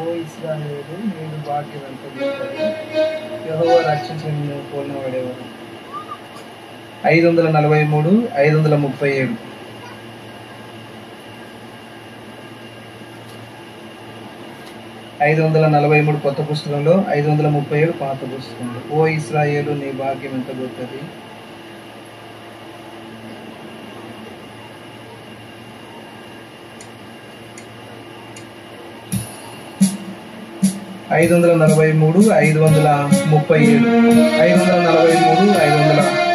ఓ ఇశ్రాయేలు నేను భాగ్యం ఎంత గొప్పది, యెహోవా రక్షించిన నిన్ను పోలినవాడెవరు. 543 537. 543 కొత్త పుస్తకంలో, 537 పాత పుస్తకంలో. ఓ ఇశ్రాయేలు నీ భాగ్యం ఎంత గొప్పది. 543 537. 543 537.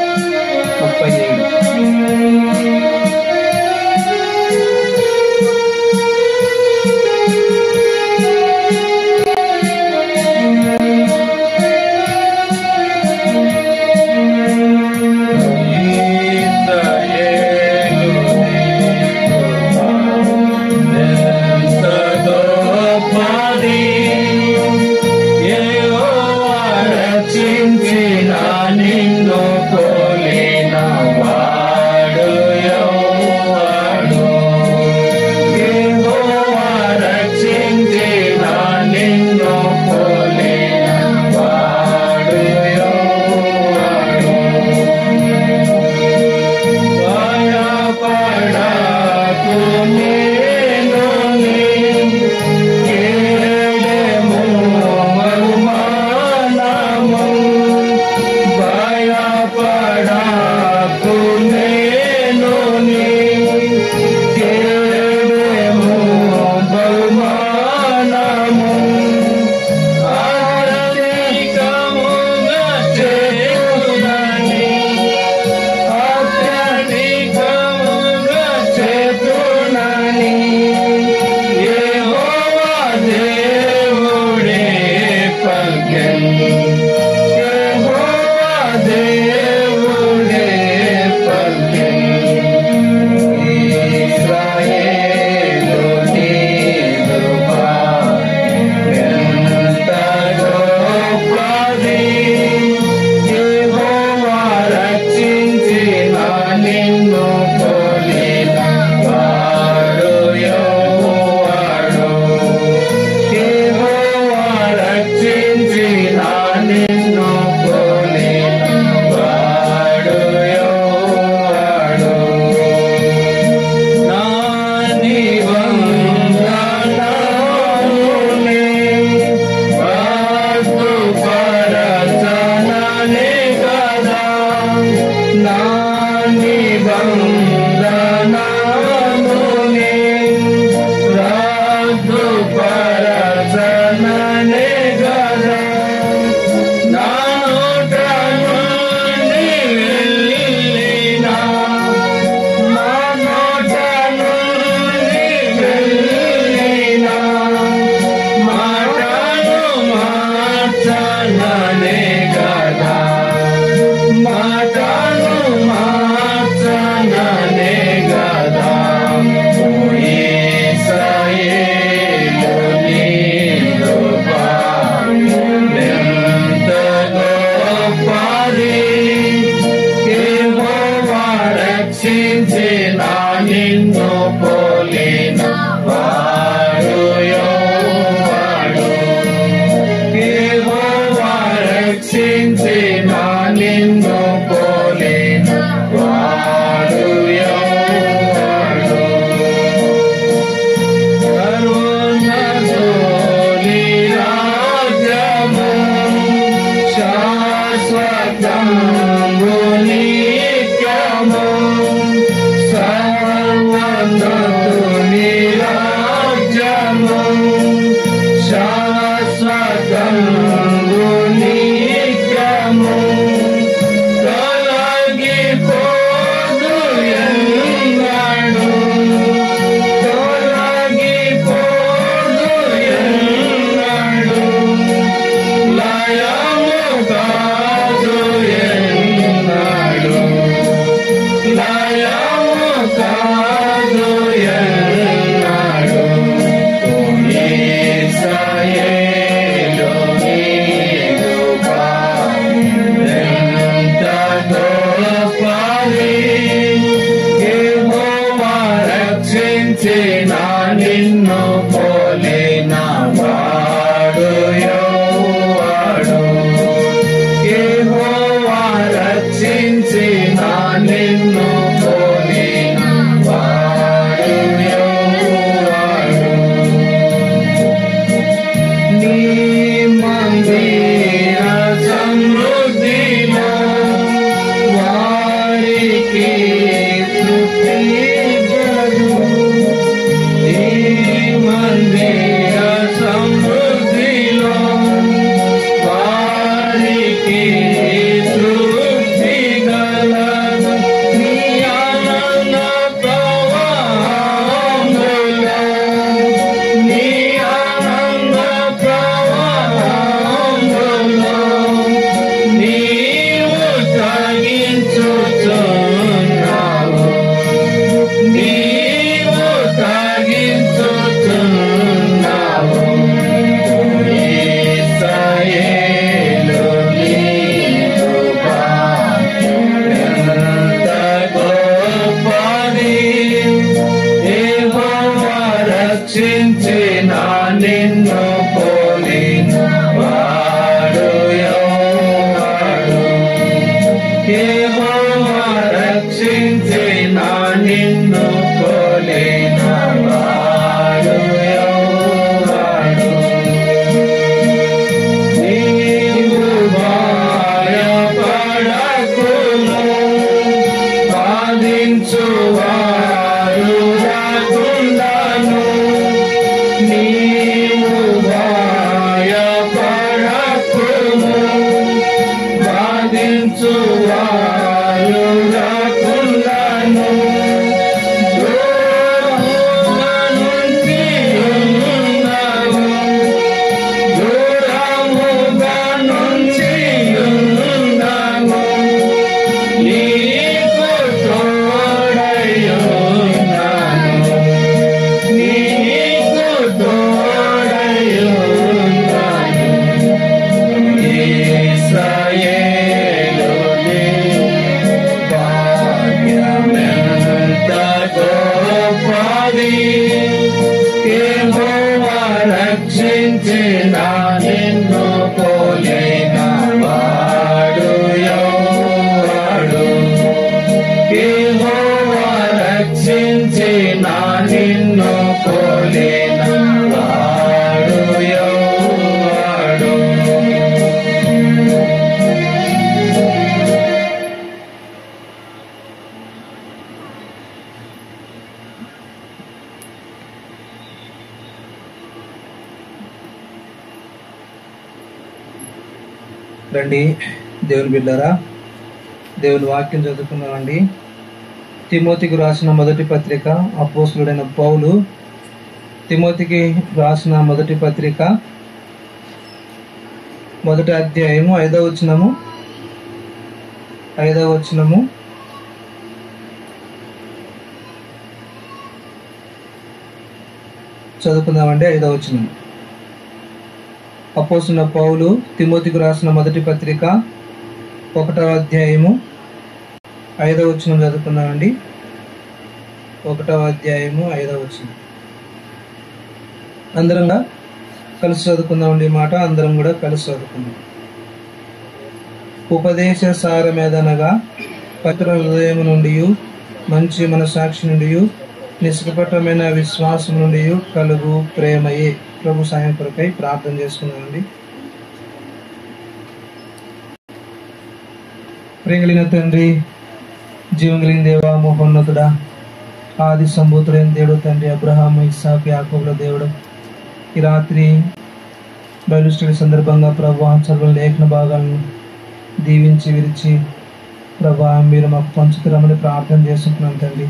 బాధించువారు రాకుండాను నీవు భయపడకుము. బాధించువారు రాకుండాను దూరముగా నుంచి ఉన్నాము. దూరముగా నుంచి ఉన్నాము. నీకు తోడై ఉన్నాను. నీకు తోడై ఉన్నాను. ఇశ్రాయేలుని భాగ్యమెంత గొప్పది. యెహోవా రక్షించిన నిన్ను పోలిన వాడు ఎవడు? యెహోవా రక్షించిన నిన్ను పోలిన వాడు ఎవడు? రండి దేవుని బిడ్డారా, దేవుని వాక్యం చదువుకుందామండి. తిమోతికి రాసిన మొదటి పత్రిక, అపోస్తలుడైన పౌలు తిమోతికి రాసిన మొదటి పత్రిక, మొదటి అధ్యాయము 5వ వచనము చదువుకుందామండి. 5వ వచనం. అపోస్తలుడైన పౌలు తిమోతికి రాసిన మొదటి పత్రిక 1వ అధ్యాయము 5వ వచనం చదువుకుందామండి. 1వ అధ్యాయము 5వ వచనం. అందరంగా కలిసి చదువుకుందామండి. మాట అందరం కూడా కలిసి చదువుకుందాం. ఉపదేశ సారమేదనగా పవిత్ర హృదయం నుండి మంచి మనసాక్షి నుండి నిష్కపటమైన విశ్వాసం నుండి కలుగు ప్రేమయే. ప్రభు సాయం కొరకై ప్రార్థన చేసుకుందామండి. ప్రేంగలిన తండ్రి, జీవం కలిగిన దేవా, మహోన్నతుడా, ఆది సంభూతుడైన దేవుడు తండ్రి, అబ్రహాము, ఇస్సాకు, యాకోబుల దేవుడు, ఈ రాత్రి బైబిల్ స్టడీ సందర్భంగా ప్రభా చదువు లేఖన భాగాలను దీవించి విరిచి ప్రభా మీరు మాకు పంచుతురమని ప్రార్థన చేసుకుంటున్నాం తండ్రి.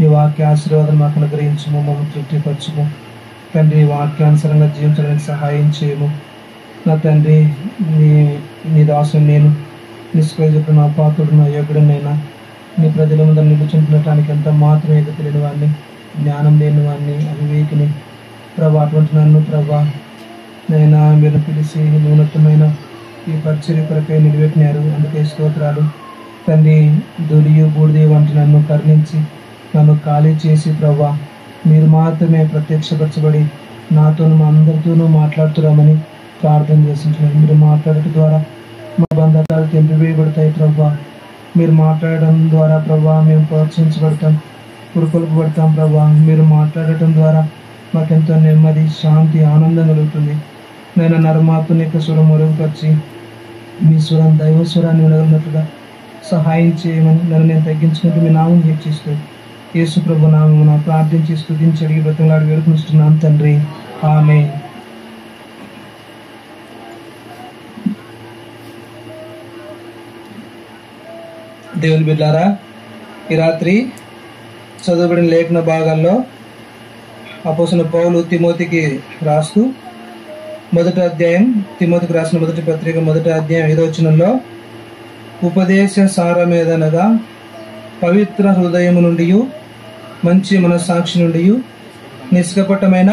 ఈ వాక్య ఆశీర్వాదం మాకు అనుగ్రహించము, మమ్మల్ని తృప్తిపరచుము తండ్రి. వాక్యానుసారంగా జీవించడానికి సహాయం చేయము నా తండ్రి. నీ దాసుని నేను నిష్ప్రయోజకుడు, నా పాత్రుడు, నా యోగుడునైనా నీ ప్రజల ముందు నిలుచుంటున్నటానికి ఎంత మాత్రం ఏదో తెలియని వాడిని, జ్ఞానం లేని వాడిని, అవివేకిని ప్రభా. అటువంటి నన్ను ప్రభా నైనా మీరు పిలిచి ఉన్నతమైన ఈ పరిచర్య కొరకై నిలబెట్టినారు. అందుకే స్తోత్రాలు తండ్రి. దుడియు బూడిది వంటి నన్ను కరుణించి నన్ను ఖాళీ చేసి ప్రభా మీరు మాత్రమే ప్రత్యక్షపరచబడి నాతోనూ మా అందరితోనూ మాట్లాడుతున్నామని ప్రార్థన చేస్తుంటున్నాను. మీరు మాట్లాడటం ద్వారా మా బంధకాలు తెంపివేయబడతాయి ప్రభా. మీరు మాట్లాడడం ద్వారా ప్రభా మేము ప్రోత్సహించబడతాం, పురుకొల్పబడతాం ప్రభా. మీరు మాట్లాడటం ద్వారా మాకెంతో నెమ్మది, శాంతి, ఆనందం కలుగుతుంది. నేను నరమాత్మని యొక్క స్వరం మరుగుపరిచి మీ స్వరం దైవ స్వరాన్ని వినగలిగినట్లుగా సహాయం చేయమని నన్ను నేను తగ్గించుకుంటూ మీ నామం హెచ్చిస్తూ యేసు ప్రభు నామమున ప్రార్థించి స్తుతించి అడిగి బ్రతంలాడి వేడుకుంటున్నాను తండ్రి. ఆమేన్. దేవుని బిడ్డలారా, ఈ రాత్రి చదువుబడిన లేఖన భాగాల్లో అపోస్తలుడైన పౌలు తిమోతికి రాస్తూ మొదటి అధ్యాయం, తిమోతికి రాసిన మొదటి పత్రిక 1వ అధ్యాయం 5వ వచనంలో ఉపదేశ సారమేదనగా పవిత్ర హృదయము నుండి మంచి మనస్సాక్షి నుండి నిష్కపటమైన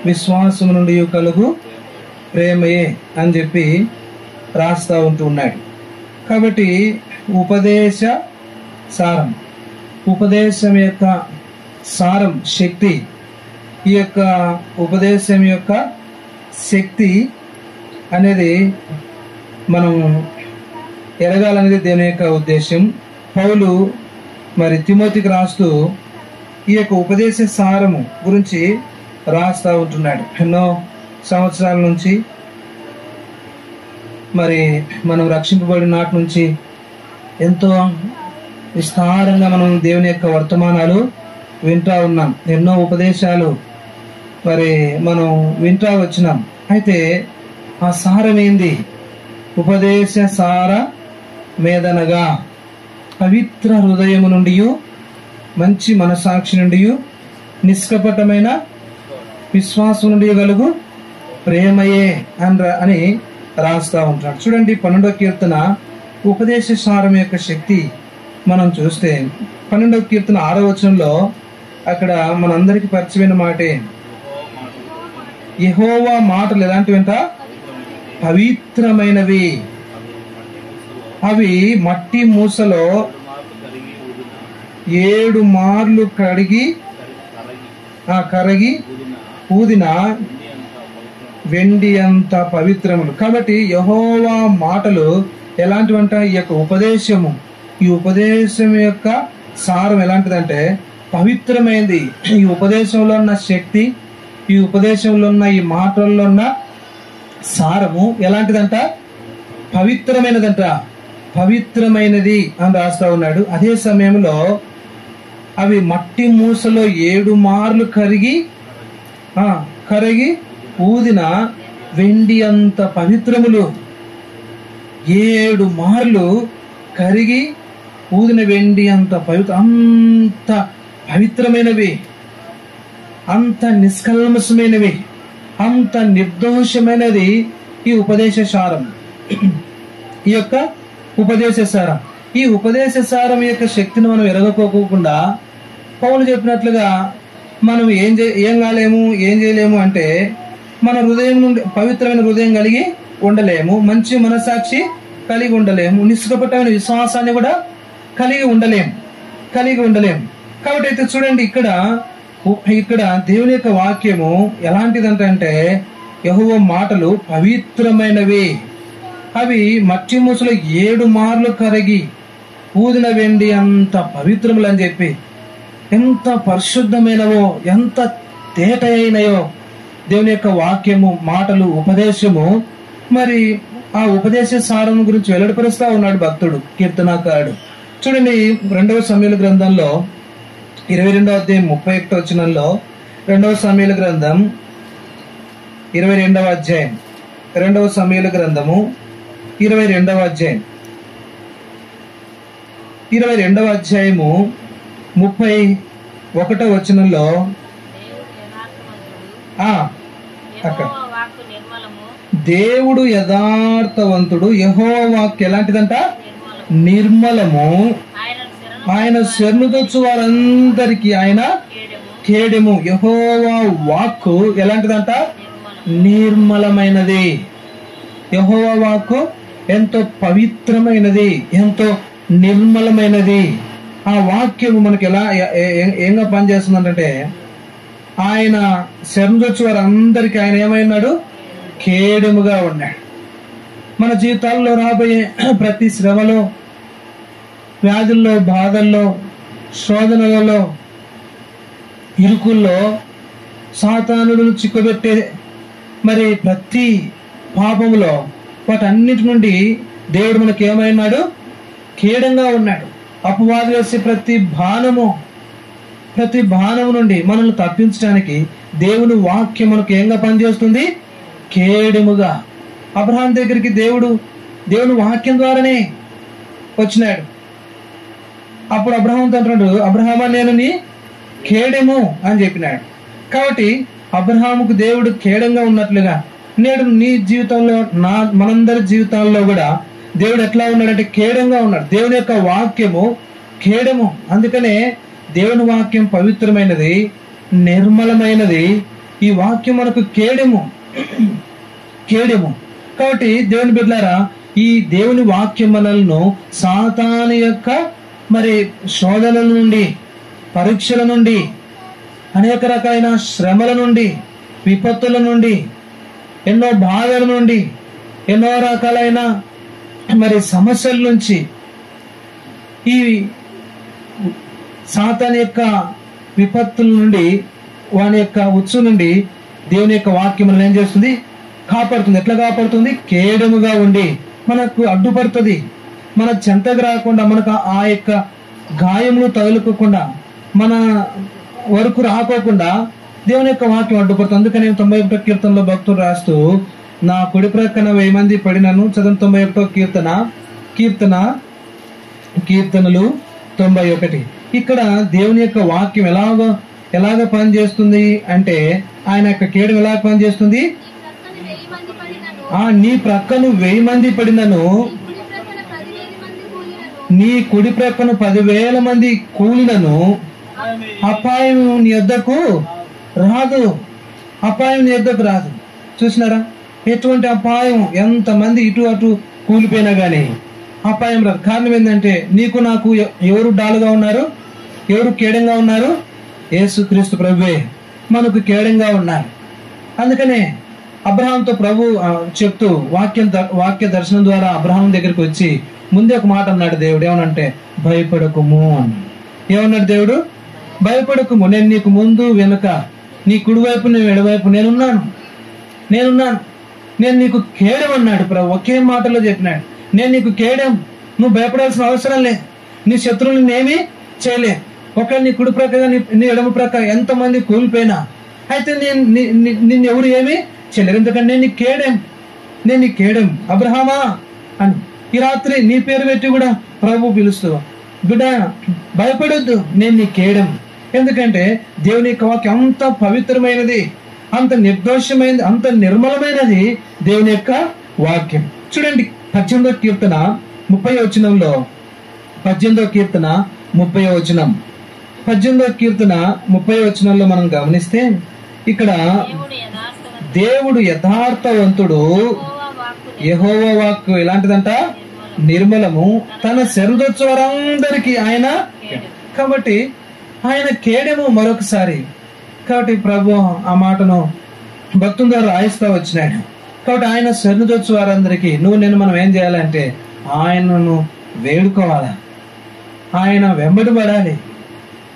విశ్వాసము నుండి కలుగు ప్రేమయే అని చెప్పి రాస్తా ఉంటూ ఉన్నాడు. కాబట్టి ఉపదేశ సారం, ఉపదేశం యొక్క సారం, శక్తి, ఈ యొక్క ఉపదేశం యొక్క శక్తి అనేది మనం ఎరగాలనేది దేవుని యొక్క ఉద్దేశం. పౌలు మరి తిమోతికి రాస్తూ ఈ యొక్క ఉపదేశ సారము గురించి రాస్తా ఉంటున్నాడు. ఎన్నో సంవత్సరాల నుంచి మరి మనం రక్షింపబడిన నాటి నుంచి ఎంతో విస్తారంగా మనం దేవుని యొక్క వర్తమానాలు వింటా ఉన్నాం. ఎన్నో ఉపదేశాలు మరి మనం వింటా వచ్చినాం. అయితే ఆ సారం ఏంది? ఉపదేశ సార మేదనగా పవిత్ర హృదయము నుండి, మంచి మనసాక్షి నుండి, నిష్కపటమైన విశ్వాసం నుండి కలుగు ప్రేమయే అని రాస్తా ఉంటాడు. చూడండి 12వ కీర్తన ఉపదేశ సారం యొక్క శక్తి మనం చూస్తే 12వ కీర్తన 6వ వచనంలో అక్కడ మనందరికి పరిచయమైన మాటే, యెహోవా మాటలు ఎలాంటివంట? పవిత్రమైనవి, అవి మట్టి మూసలో 7 మార్లు కరిగి ఊదిన వెండి అంత పవిత్రములు. కాబట్టి యెహోవా మాటలు ఎలాంటివంట? ఈ యొక్క ఉపదేశము, ఈ ఉపదేశం యొక్క సారం ఎలాంటిదంటే పవిత్రమైనది. ఈ ఉపదేశంలో ఉన్న శక్తి, ఈ ఉపదేశంలో ఉన్న ఈ మాటల్లో ఉన్న సారము ఎలాంటిదంట? పవిత్రమైనదంట. పవిత్రమైనది అని రాస్తా ఉన్నాడు. అదే సమయంలో అవి మట్టి మూసలో 7 మార్లు కరిగి ఊదిన వెండి అంత పవిత్రములు. 7 మార్లు కరిగి ఊదిన వెండి అంత అంత పవిత్రమైనవి, అంత నిష్కల్మషమైనవి, అంత నిర్దోషమైనది ఈ ఉపదేశ సారం. ఈ యొక్క ఉపదేశ సారం, ఈ ఉపదేశ సారం యొక్క శక్తిని మనం ఎరగకోకుండా పౌలు చెప్పినట్లుగా మనం ఏం చేయలేము అంటే మన హృదయం నుండి పవిత్రమైన హృదయం కలిగి ఉండలేము, మంచి మనసాక్షి కలిగి ఉండలేము, నిష్కపటమైన విశ్వాసాన్ని కూడా కలిగి ఉండలేము. కాబట్టి అయితే చూడండి, ఇక్కడ దేవుని యొక్క వాక్యము ఎలాంటిదంటే యెహోవా మాటలు పవిత్రమైనవి, అవి మట్టి మూసలో 7 మార్లు కరిగి ఊదిన వెండి అంత పవిత్రములు అని చెప్పి ఎంత పరిశుద్ధమైనవో, ఎంత తేట అయినయో దేవుని యొక్క వాక్యము, మాటలు, ఉపదేశము. మరి ఆ ఉపదేశ సారం గురించి వెల్లడిపరుస్తా ఉన్నాడు భక్తుడు, కీర్తనాకారుడు. చూడండి 2వ సమూయేలు గ్రంథంలో 22వ అధ్యాయం 31వ వచనంలో, 2వ సమూయేలు గ్రంథం 22వ అధ్యాయం, 2వ సమూయేలు గ్రంథము 22వ అధ్యాయం 31వ వచనంలో అక్కడ దేవుడు యథార్థవంతుడు, యెహోవా వాక్కు ఎలాంటిదంట? నిర్మలము, ఆయన శరణుదొచ్చు వారందరికీ ఆయన కేడెము. యెహోవా వాక్కు ఎలాంటిదంట? నిర్మలమైనది. యెహోవా వాక్కు ఎంతో పవిత్రమైనది, ఎంతో నిర్మలమైనది. ఆ వాక్యము మనకి ఏంగా పనిచేస్తుందంటే, ఆయన శరణుదొచ్చు వారందరికీ ఆయన ఏమైనాడు? కేడెముగా ఉన్నాడు. మన జీవితాల్లో రాబోయే ప్రతి శ్రమలో, వ్యాధుల్లో, బాధల్లో, శోధనలలో, ఇరుకుల్లో, సాతానుడు చిక్కుబెట్టే మరి ప్రతి పాపములో, వాటన్నిటి నుండి దేవుడు మనకి ఏమైనాడు? కేడంగా ఉన్నాడు. అపవాది వేసే ప్రతి బాణము నుండి మనల్ని తప్పించడానికి దేవుని వాక్యం మనకు ఏంగా పనిచేస్తుంది? కేడెముగా. అబ్రహాం దగ్గరికి దేవుని వాక్యం ద్వారానే వచ్చినాడు. అప్పుడు అబ్రహాంతో అంటున్నాడు, అబ్రహామా నేను నీ కేడెము అని చెప్పినాడు. కాబట్టి అబ్రహాముకు దేవుడు కేడంగా ఉన్నట్లుగా నేడు నీ జీవితంలో, మనందరి జీవితాల్లో కూడా దేవుడు ఎట్లా ఉన్నాడంటే కేడంగా ఉన్నాడు. దేవుని యొక్క వాక్యము కేడము. అందుకనే దేవుని వాక్యం పవిత్రమైనది, నిర్మలమైనది. ఈ వాక్యం మనకు కేడెము. కాబట్టి దేవుని బిడ్డలారా, ఈ దేవుని వాక్యం మనల్ని సాతాను యొక్క మరి శోధనల నుండి, పరీక్షల నుండి, అనేక రకాలైన శ్రమల నుండి, విపత్తుల నుండి, ఎన్నో బాధల నుండి, ఎన్నో రకాలైన మరి సమస్యల నుంచి, ఈ సాతాను యొక్క విపత్తుల నుండి, వాని యొక్క ఉచ్చు నుండి దేవుని యొక్క వాక్యం మనం ఏం చేస్తుంది? కాపాడుతుంది. ఎట్లా కాపాడుతుంది? కేడముగా ఉండి మనకు అడ్డుపడుతుంది. మన చెంతకు రాకుండా మనకు ఆ యొక్క గాయములు తగులుకోకుండా మన వరకు రాకోకుండా దేవుని యొక్క వాక్యం అడ్డుపడుతుంది. అందుకని 91వ కీర్తనలో భక్తుడు రాస్తూ, నా కుడి ప్రక్కన 1000 మంది పడినను, చదువు 91వ కీర్తనలు 91. ఇక్కడ దేవుని యొక్క వాక్యం ఎలాగ పనిచేస్తుంది అంటే, ఆయన యొక్క కేడము ఎలా పనిచేస్తుంది? నీ ప్రక్కను 1000 మంది పడినను, నీ కుడి ప్రక్కన 10,000 మంది కూలినను, అపాయం నీ యొద్దకు రాదు. అపాయం నీ యొద్దకు రాదు. చూసినారా ఎటువంటి అపాయం? ఎంతమంది ఇటు అటు కూలిపోయినా గానీ అపాయం రాదు. కారణం ఏంటంటే, నీకు నాకు ఎవరు డాలుగా ఉన్నారు? ఎవరు కేడంగా ఉన్నారు? యేసుక్రీస్తు ప్రభువే మనకు కేడంగా ఉన్నారు. అందుకనే అబ్రహాంతో ప్రభు చెప్తూ వాక్య దర్శనం ద్వారా అబ్రహాం దగ్గరికి వచ్చి ముందే ఒక మాట అన్నాడు దేవుడు. ఏమనంటే, భయపడకుము అని. ఏమన్నాడు దేవుడు? భయపడకుము, నేను నీకు ముందు వెనుక, నీ కుడివైపు నేను ఎడవైపు నేనున్నాను, నేను నీకు కేడం అన్నాడు ప్రభు. ఒకే మాటలో చెప్పినాడు, నేను నీకు కేడం, నువ్వు భయపడాల్సిన అవసరం లేదు, నీ శత్రువులు నేనేమీ చేయలే. ఒకవేళ నీ కుడి ప్రక్క నీ ఎడమ ప్రక్క ఎంతమంది కూలిపోయినా అయితే నిన్ను ఎవరు ఏమీ చేయలేరు. ఎందుకంటే నేను నీ కేడం అబ్రహామా అని ఈ రాత్రి నీ పేరు పెట్టి కూడా ప్రభు పిలుస్తూ, బిడ్డ భయపడొద్దు, నేను నీ కేడం. ఎందుకంటే దేవుని యొక్క వాక్యం అంత పవిత్రమైనది, అంత నిర్దోషమైనది, అంత నిర్మలమైనది దేవుని యొక్క వాక్యం. చూడండి 18వ కీర్తన 30వ వచనంలో, 18వ కీర్తన 30వ వచనం, 18వ కీర్తన 30వ వచనంలో మనం గమనిస్తే, ఇక్కడ దేవుడు యథార్థవంతుడు, యెహోవా వాక్కు ఎలాంటిదంట? నిర్మలము, తన శరణొచ్చు వారందరికీ ఆయన. కాబట్టి ఆయన కేడము మరొకసారి. కాబట్టి ప్రభు ఆ మాటను భక్తుల ద్వారా రాయిస్తా వచ్చినాడు. కాబట్టి ఆయన శరణొచ్చు వారందరికీ నేను మనం ఏం చేయాలంటే, ఆయనను వేడుకోవాలా, ఆయన వెంబడి పడాలి,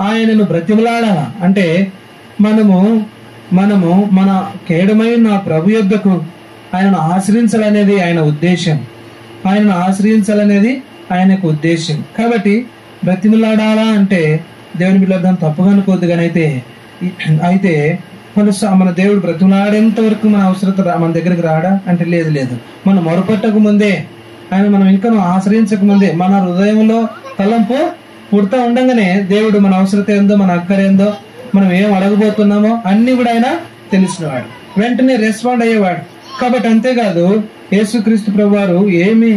ఆయనను బ్రతిమలాడాలా. అంటే మనము మన కేడమైన ప్రభు యొద్దకు ఆయనను ఆశ్రయించాలనేది ఆయన ఉద్దేశం. ఆయనను ఆశ్రయించాలనేది ఆయనకు ఉద్దేశం. కాబట్టి బ్రతిమలాడాలా అంటే దేవుని బిడ్డలను తప్పుగా అనుకోవద్దు. కానీ అయితే మన దేవుడు బ్రతిమలాడేంత వరకు మన అవసరత మన దగ్గరికి రాడా అంటే లేదు. మనం మొరపెట్టక ముందే, ఆయన మనం ఇంకా ఆశ్రయించక ముందే, మన హృదయంలో తలంపు పుడతా ఉండగానే దేవుడు మన అవసరత ఏందో, మన అక్కరేందో, మనం ఏం అడగబోతున్నామో అన్ని కూడా ఆయన తెలిసినవాడు, వెంటనే రెస్పాండ్ అయ్యేవాడు. కాబట్టి అంతేకాదు, యేసుక్రీస్తు ప్రభువారు ఏమి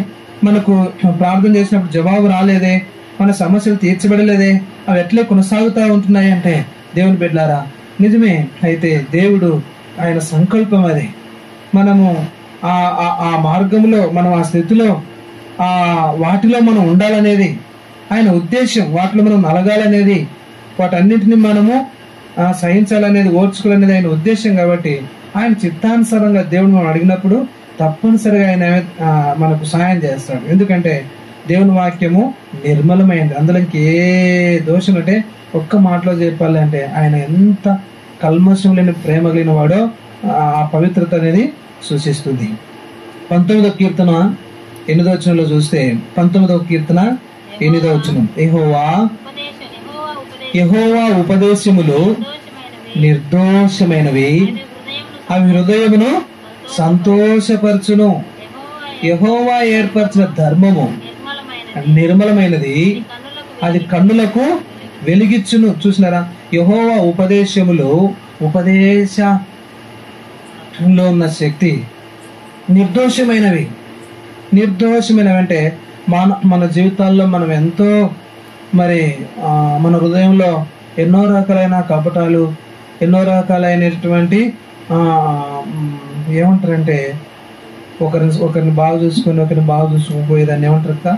మనకు ప్రార్థన చేసినప్పుడు జవాబు రాలేదే, మన సమస్యలు తీర్చబడలేదే, అవి ఎట్లే కొనసాగుతూ ఉంటున్నాయి అంటే, దేవుని బిడ్డలారా నిజమే. అయితే దేవుడు ఆయన సంకల్పం అది. మనము ఆ మార్గంలో, మనం ఆ స్థితిలో, వాటిలో మనం ఉండాలనేది ఆయన ఉద్దేశం. వాటిలో మనం నలగాలనేది, వాటన్నింటినీ మనము సహించాలనేది, ఓర్చుకోవాలనేది ఆయన ఉద్దేశం. కాబట్టి ఆయన చిత్తానుసారంగా దేవుడు మనం అడిగినప్పుడు తప్పనిసరిగా ఆయన మనకు సహాయం చేస్తాడు. ఎందుకంటే దేవుని వాక్యము నిర్మలమైంది, అందులోకి ఏ దోషం అంటే, ఒక్క మాటలో చెప్పాలంటే ఆయన ఎంత కల్మషం లేని ప్రేమ కలిగిన వాడో ఆ పవిత్రత అనేది సూచిస్తుంది. 19వ కీర్తన 8వ వచనంలో చూస్తే, 19వ కీర్తన 8వ వచనం, యెహోవా ఉపదేశములు నిర్దోషమైనవి, అవి హృదయమును సంతోషపరచును. యెహోవా ఏర్పరిచిన ధర్మము నిర్మలమైనది, అది కన్నులకు వెలిగిచ్చును. చూసినారా, యెహోవా ఉపదేశంలో ఉన్న శక్తి నిర్దోషమైనవి అంటే మన జీవితాల్లో మనం ఎంతో మన హృదయంలో ఎన్నో రకాలైన కపటాలు, ఎన్నో రకాలైనటువంటి ఏమంటారంటే, ఒకరిని బాగా చూసుకొని ఒకరిని బాగా చూసుకోపోయేదాన్ని ఏమంటారు?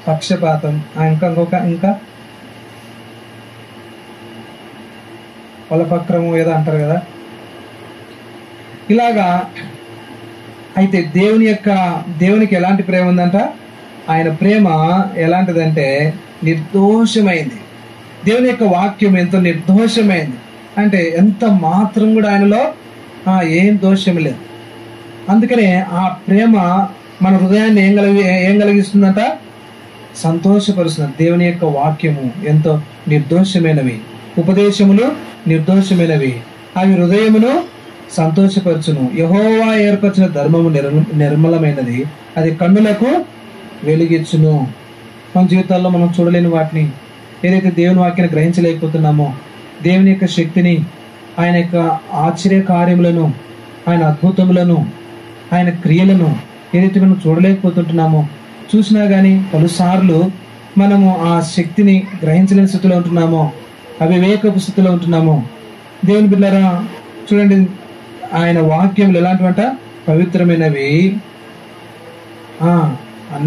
పక్షపాతం. ఇంకా వలపక్రము ఏదో అంటారు కదా. ఇలాగా అయితే దేవునికి ఎలాంటి ప్రేమ ఉందంట? ఆయన ప్రేమ ఎలాంటిదంటే నిర్దోషమైంది. దేవుని యొక్క వాక్యం ఎంతో నిర్దోషమైంది అంటే, ఎంత మాత్రం కూడా ఆయనలో ఏం దోషం లేదు. అందుకనే ఆ ప్రేమ మన హృదయాన్ని ఏం కలిగిస్తుందంట? సంతోషపరుస్తుంది. దేవుని యొక్క వాక్యము ఎంతో నిర్దోషమైనవి, ఉపదేశములు నిర్దోషమైనవి, అవి హృదయమును సంతోషపరచును. యెహోవా ఏర్పరిచిన ధర్మము నిర్మలమైనది, అది కన్నులకు వెలుగిచ్చును. మన జీవితాల్లో మనం చూడలేని వాటిని, ఏదైతే దేవుని వాక్యాన్ని గ్రహించలేకపోతున్నామో, దేవుని యొక్క శక్తిని, ఆయన యొక్క ఆశ్చర్య కార్యములను, ఆయన అద్భుతములను, ఆయన క్రియలను ఏదైతే మనం చూడలేకపోతుంటున్నామో, చూసినా కానీ పలుసార్లు మనము ఆ శక్తిని గ్రహించలేని స్థితిలో ఉంటున్నామో, అవివేకపు స్థితిలో ఉంటున్నామో. దేవుని బిడ్డలారా చూడండి, ఆయన వాక్యములు ఎలాంటివంట? పవిత్రమైనవి,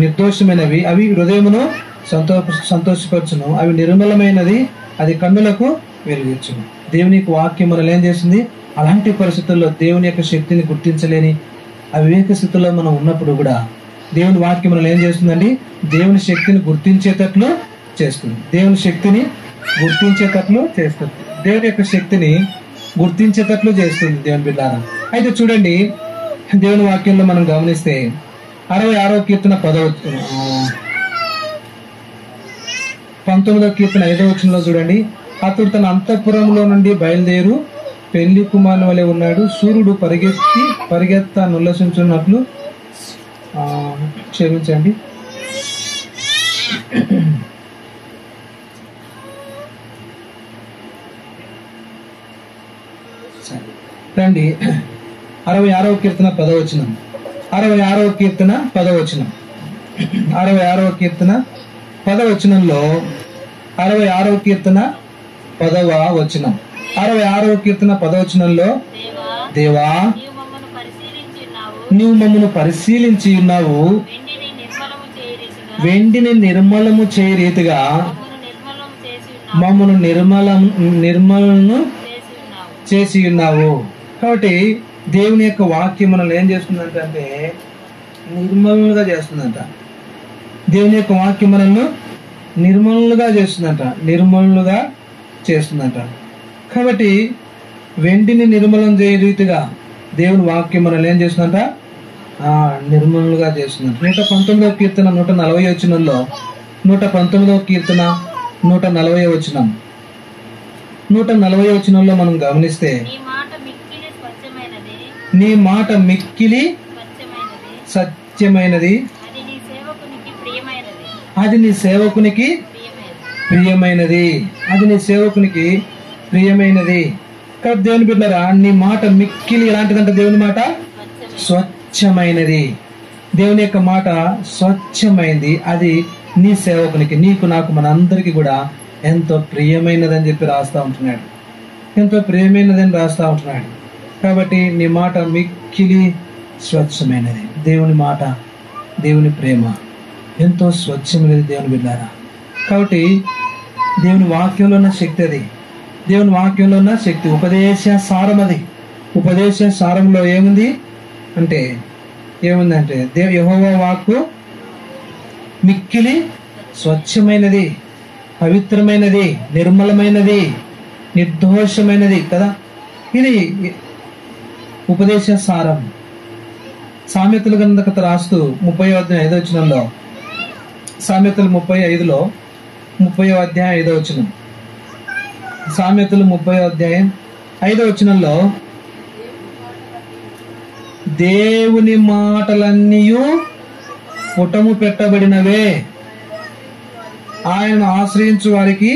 నిర్దోషమైనవి, అవి హృదయమును సంతోషపరచును, అవి నిర్మలమైనది, అది కన్నులకు వెలుగిచ్చును. దేవుని వాక్యం మనల్ని ఏం చేస్తుంది? అలాంటి పరిస్థితుల్లో దేవుని యొక్క శక్తిని గుర్తించలేని అవివేక స్థితిలో మనం ఉన్నప్పుడు కూడా దేవుని వాక్యం మనల్ని ఏం చేస్తుందండి? దేవుని శక్తిని గుర్తించేటట్లు చేస్తుంది. దేవుని శక్తిని గుర్తించేటట్లు చేస్తుంది. దేవుని యొక్క శక్తిని గుర్తించేటట్లు చేస్తుంది దేవుని బిడ్డలారా. అయితే చూడండి, దేవుని వాక్యంలో మనం గమనిస్తే 66వ కీర్తన 19వ కీర్తన 5వ వచనంలో చూడండి, అతడు తన అంతఃపురంలో నుండి బయలుదేరు పెళ్లి కుమారుని వలె ఉన్నాడు, సూర్యుడు పరిగెత్త నుల్లసించున్నట్లు. క్షమించండి, రండి 66వ కీర్తన 10వ వచనం. 66వ కీర్తన 10వ వచనం. 66వ కీర్తన 10వ వచనంలో 66వ కీర్తన 10వ వచనం. 66వ కీర్తన 10వ వచనంలో, దేవా నీవు మమ్మను పరిశీలించి ఉన్నావు, వెండిని నిర్మలము చేయ రీతిగా మమ్మను నిర్మలను చేసి ఉన్నావు. కాబట్టి దేవుని యొక్క వాక్యం మనల్ని ఏం చేస్తుందంటే నిర్మలుగా చేస్తుందంట. దేవుని యొక్క వాక్యం మనల్ని నిర్మలుగా చేస్తుందంట. కాబట్టి వెండిని నిర్మలం చేయ రీతిగా దేవుని వాక్యం మనల్ని ఏం చేస్తుందంట? నిర్మలుగా చేస్తుందంట. 119వ కీర్తన 140వ వచనంలో, 119వ కీర్తన 140వ వచనం, 140వ వచనంలో మనం గమనిస్తే, నీ మాట మిక్కిలి సత్యమైనది, అది నీ సేవకునికి ప్రియమైనది. కాబట్టి దేవుని బిడ్డలారా, నీ మాట మిక్కిలి ఎలాంటిదంట? దేవుని మాట స్వచ్ఛమైనది. దేవుని యొక్క మాట స్వచ్ఛమైంది, అది నీ సేవకునికి, నీకు, నాకు, మనందరికీ కూడా ఎంతో ప్రియమైనదని చెప్పి రాస్తా ఉంటున్నాడు. కాబట్టి నీ మాట మిక్కిలి స్వచ్ఛమైనది. దేవుని మాట, దేవుని ప్రేమ ఎంతో స్వచ్ఛమైనది దేవుని బిడ్డలారా. కాబట్టి దేవుని వాక్యంలో ఉన్న శక్తి అది. దేవుని వాక్యంలో ఉన్న శక్తి ఉపదేశ సారం. అది ఉపదేశ సారంలో ఏముందంటే యెహోవా వాక్కు మిక్కిలి స్వచ్ఛమైనది, పవిత్రమైనది, నిర్మలమైనది, నిర్దోషమైనది కదా. ఇది ఉపదేశ సారం. సామెతల గ్రంథకర్త రాస్తూ 30వ అధ్యాయం 5వ వచనంలో, సామెతలు 35లో 30వ అధ్యాయం 5వ వచనం, సామెతలు 30వ అధ్యాయం 5వ వచనంలో, దేవుని మాటలన్నీ పుటము పెట్టబడినవే, ఆయనను ఆశ్రయించు వారికి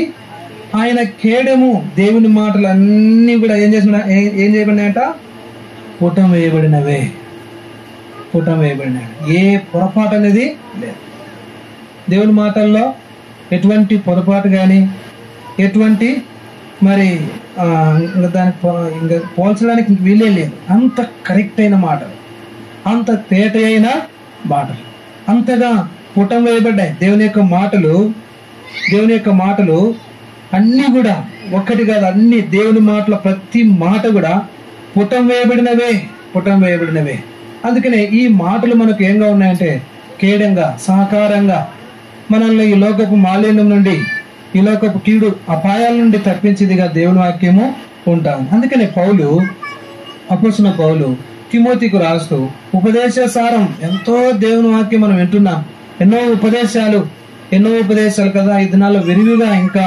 ఆయన కేడము. దేవుని మాటలన్నీ కూడా ఏం చేయబడినాయంట? పుటం వేయబడినవే. ఏ పొరపాటు అనేది లేదు దేవుని మాటల్లో. ఎటువంటి పొరపాటు కానీ, ఎటువంటి మరి దానికి ఇంకా పోల్చడానికి వీలే లేదు. అంత కరెక్ట్ అయిన మాటలు, అంత తేట అయిన మాటలు, అంతగా పుటం వేయబడ్డాయి దేవుని యొక్క మాటలు అన్ని కూడా. ఒక్కటి కాదు, అన్ని దేవుని మాటల ప్రతి మాట కూడా పుటం వేయబడినవే. అందుకనే ఈ మాటలు మనకు ఏంగా ఉన్నాయంటే కేడంగా, సహకారంగా మనల్ని ఈ లోకపు మాలిన్యం నుండి, ఈ లోకపు కీడు అపాయాల నుండి తప్పించేదిగా దేవుని వాక్యము ఉంటాం. అందుకనే అపోస్తలుడైన పౌలు తిమోతికు రాస్తూ ఉపదేశ సారం, ఎంతో దేవుని వాక్యం మనం వింటున్నాం, ఎన్నో ఉపదేశాలు కదా ఈ దినాల్లో విరివిగా ఇంకా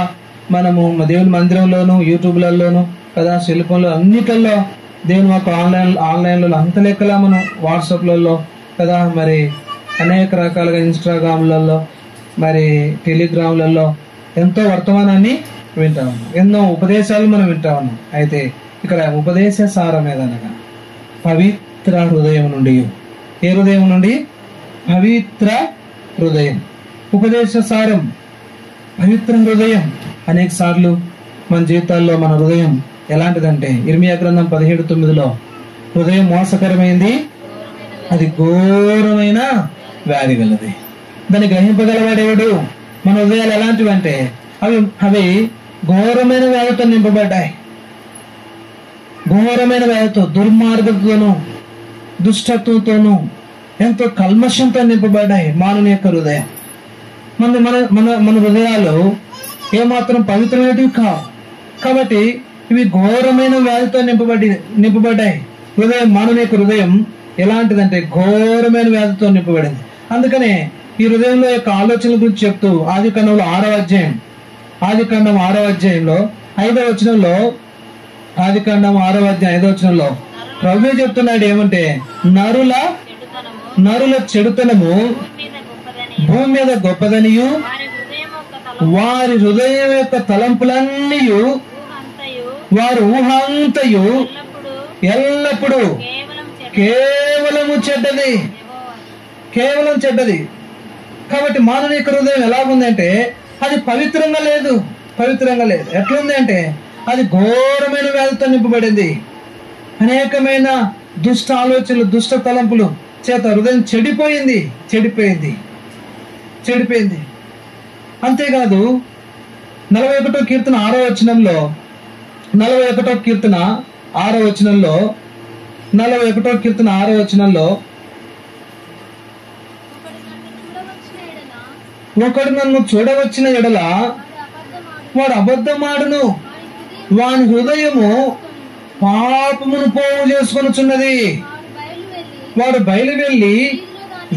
మనము దేవుని మందిరంలోను యూట్యూబ్లలోను కదా శిల్పంలో అన్నిటిల్లో దేవుని వాక్యం ఆన్లైన్లో అంత లెక్కలా మనం వాట్సాప్లలో కదా మరి అనేక రకాలుగా ఇన్స్టాగ్రామ్లలో మరి టెలిగ్రామ్లలో ఎంతో వర్తమానాన్ని వింటా ఉన్నాం, ఎన్నో ఉపదేశాలు మనం వింటా ఉన్నాం. అయితే ఇక్కడ ఉపదేశ సారం ఏదనగా పవిత్ర హృదయం నుండి, ఏ హృదయం నుండి? పవిత్ర హృదయం. ఉపదేశ సారం పవిత్ర హృదయం. అనేక సార్లు మన జీవితాల్లో మన హృదయం ఎలాంటిదంటే ఇర్మియా గ్రంథం 17:9 హృదయం మోసకరమైంది, అది ఘోరమైన వ్యాధి గలది, దాన్ని గ్రహింపగలవాడేవాడు. మన హృదయాలు ఎలాంటివి అంటే అవి ఘోరమైన వ్యాధితో నింపబడ్డాయి, ఘోరమైన వ్యాధితో, దుర్మార్గతతోనూ దుష్టత్వంతోనూ ఎంతో కల్మషంతో నింపబడ్డాయి మానవుని యొక్క హృదయం. మన హృదయాలు ఏమాత్రం పవిత్రమైనవి కావు. కాబట్టి ఇవి ఘోరమైన వ్యాధితో నింపబడ్డాయి. మానవుని యొక్క హృదయం ఎలాంటిదంటే ఘోరమైన వ్యాధితో నింపబడింది. అందుకనే ఈ హృదయంలో యొక్క ఆలోచనల గురించి చెప్తూ ఆదికాండం 6వ అధ్యాయంలో 5వ వచనంలో, ఆదికాండం 6వ అధ్యాయం 5వ వచనంలో ప్రభువే చెప్తున్నాడు ఏమంటే, నరుల చెడుతనము భూమి మీద గొప్పదనియు వారి హృదయం యొక్క తలంపులన్నీ వారి ఊహంతయు ఎల్లప్పుడూ కేవలం చెడ్డది. కాబట్టి మానవుని యొక్క హృదయం ఎలాగుందంటే అది పవిత్రంగా లేదు. ఎట్లుంది అంటే అది ఘోరమైన వ్యాధితో నింపబడింది. అనేకమైన దుష్ట ఆలోచనలు, దుష్ట తలంపులు చేత హృదయం చెడిపోయింది. అంతేకాదు 41వ కీర్తన 6వ వచనంలో 41వ కీర్తన 6వ వచనంలో ఒకడు నన్ను చూడవచ్చిన ఎడల వాడు అబద్ధమాడును, వాని హృదయము పాపమును పోగు చేసుకొనుచున్నది, వాడు బయలు వెళ్లి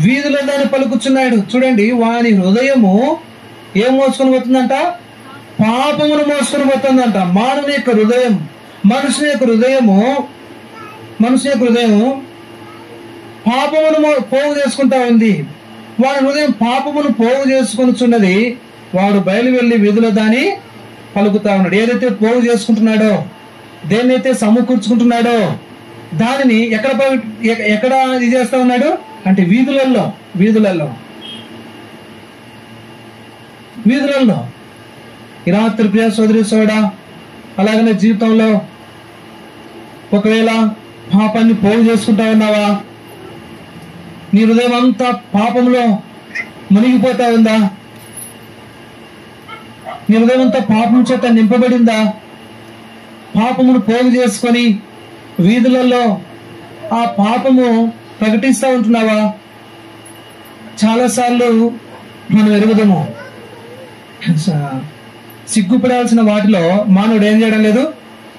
వీధిలో దాన్ని పలుకుచున్నాడు. చూడండి, వాని హృదయము ఏం మోసుకొని పోతుందంట? పాపమును మోసుకొని పోతుందంట. మానవుని యొక్క హృదయం, మనుషుని యొక్క హృదయము పాపమును పోగు చేసుకుంటా ఉంది. వాడి హృదయం పాపమును పోగు చేసుకొనుచున్నది, వాడు బయలు వెళ్లి వీధిలో దాన్ని పలుకుతా ఉన్నాడు. ఏదైతే పోగు చేసుకుంటున్నాడో, దేన్నైతే సమకూర్చుకుంటున్నాడో దానిని ఎక్కడ ఇది చేస్తా ఉన్నాడు అంటే వీధులలో. ఈ రాత్రి ప్రియ సోదరి సోడా, అలాగనే జీవితంలో ఒకవేళ పాపాన్ని పోగు చేసుకుంటా ఉన్నావా? నీ హృదయం అంతా పాపంలో మునిగిపోతా ఉందా? నీ హృదయం అంతా పాపం చేత నింపబడిందా? పాపమును పోగు చేసుకొని వీధులలో ఆ పాపము ప్రకటిస్తూ ఉంటున్నావా? చాలాసార్లు మనం ఎరుగుదము, సిగ్గుపడాల్సిన వాటిలో మానవుడు ఏం చేయడం లేదు,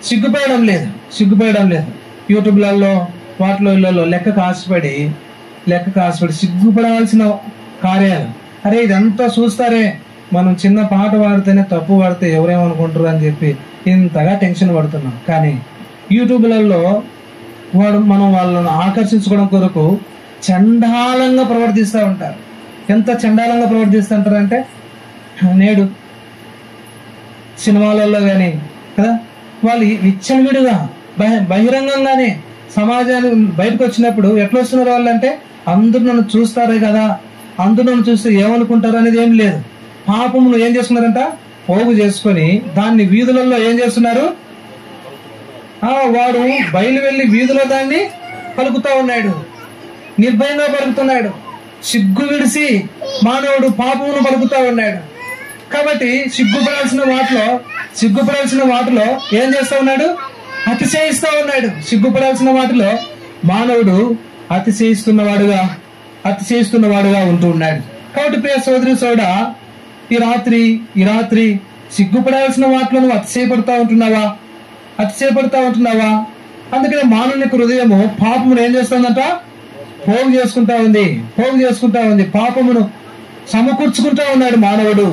సిగ్గుపడడం లేదు. యూట్యూబ్లలో వాటిలో ఇళ్లలో లెక్కకు ఆశపడి సిగ్గుపడాల్సిన కార్యాలు, అరే ఇదంతా చూస్తారే, మనం చిన్న పాట పాడితేనే తప్పు పాడితే ఎవరేమనుకుంటారు అని చెప్పి ఇంతగా టెన్షన్ పడుతున్నాం. కానీ యూట్యూబ్లలో మనం వాళ్ళను ఆకర్షించుకోవడం కొరకు చండాలంగా ప్రవర్తిస్తూ ఉంటారు. ఎంత చండాలంగా ప్రవర్తిస్తుంటారంటే, నేడు సినిమాలలో కానీ కదా వాళ్ళు విచ్చలవిడిగా బహిరంగంగానే సమాజానికి బయటకు వచ్చినప్పుడు ఎట్లా వస్తున్నారు వాళ్ళు అంటే, అందరూ నన్ను చూస్తారే కదా, అందరూ నన్ను చూస్తే ఏమనుకుంటారు అనేది ఏం లేదు. పాపమును ఏం చేస్తున్నారంట, పోగు చేసుకొని దాన్ని వీధులలో ఏం చేస్తున్నారు, వాడు బయలు వెళ్లి వీధిలో దాన్ని పలుకుతా ఉన్నాడు, నిర్భయంగా పలుకుతున్నాడు. సిగ్గు విడిసి మానవుడు పాపమును పలుకుతా ఉన్నాడు. కాబట్టి సిగ్గుపడాల్సిన వాటిలో ఏం చేస్తా ఉన్నాడు, అతిశయిస్తా ఉన్నాడు. సిగ్గుపడాల్సిన వాటిలో మానవుడు అతిశయిస్తున్నవాడుగా ఉంటూ ఉన్నాడు. కాబట్టి ప్రియ సోదరి సోడా, ఈ రాత్రి సిగ్గుపడాల్సిన వాటిలో నువ్వు అతిశయపడతా ఉంటున్నావా? అందుకనే మానవుని హృదయము పాపమును ఏం చేస్తుందంట? పోగు చేసుకుంటా ఉంది. పాపమును సమకూర్చుకుంటా ఉన్నాడు మానవుడు,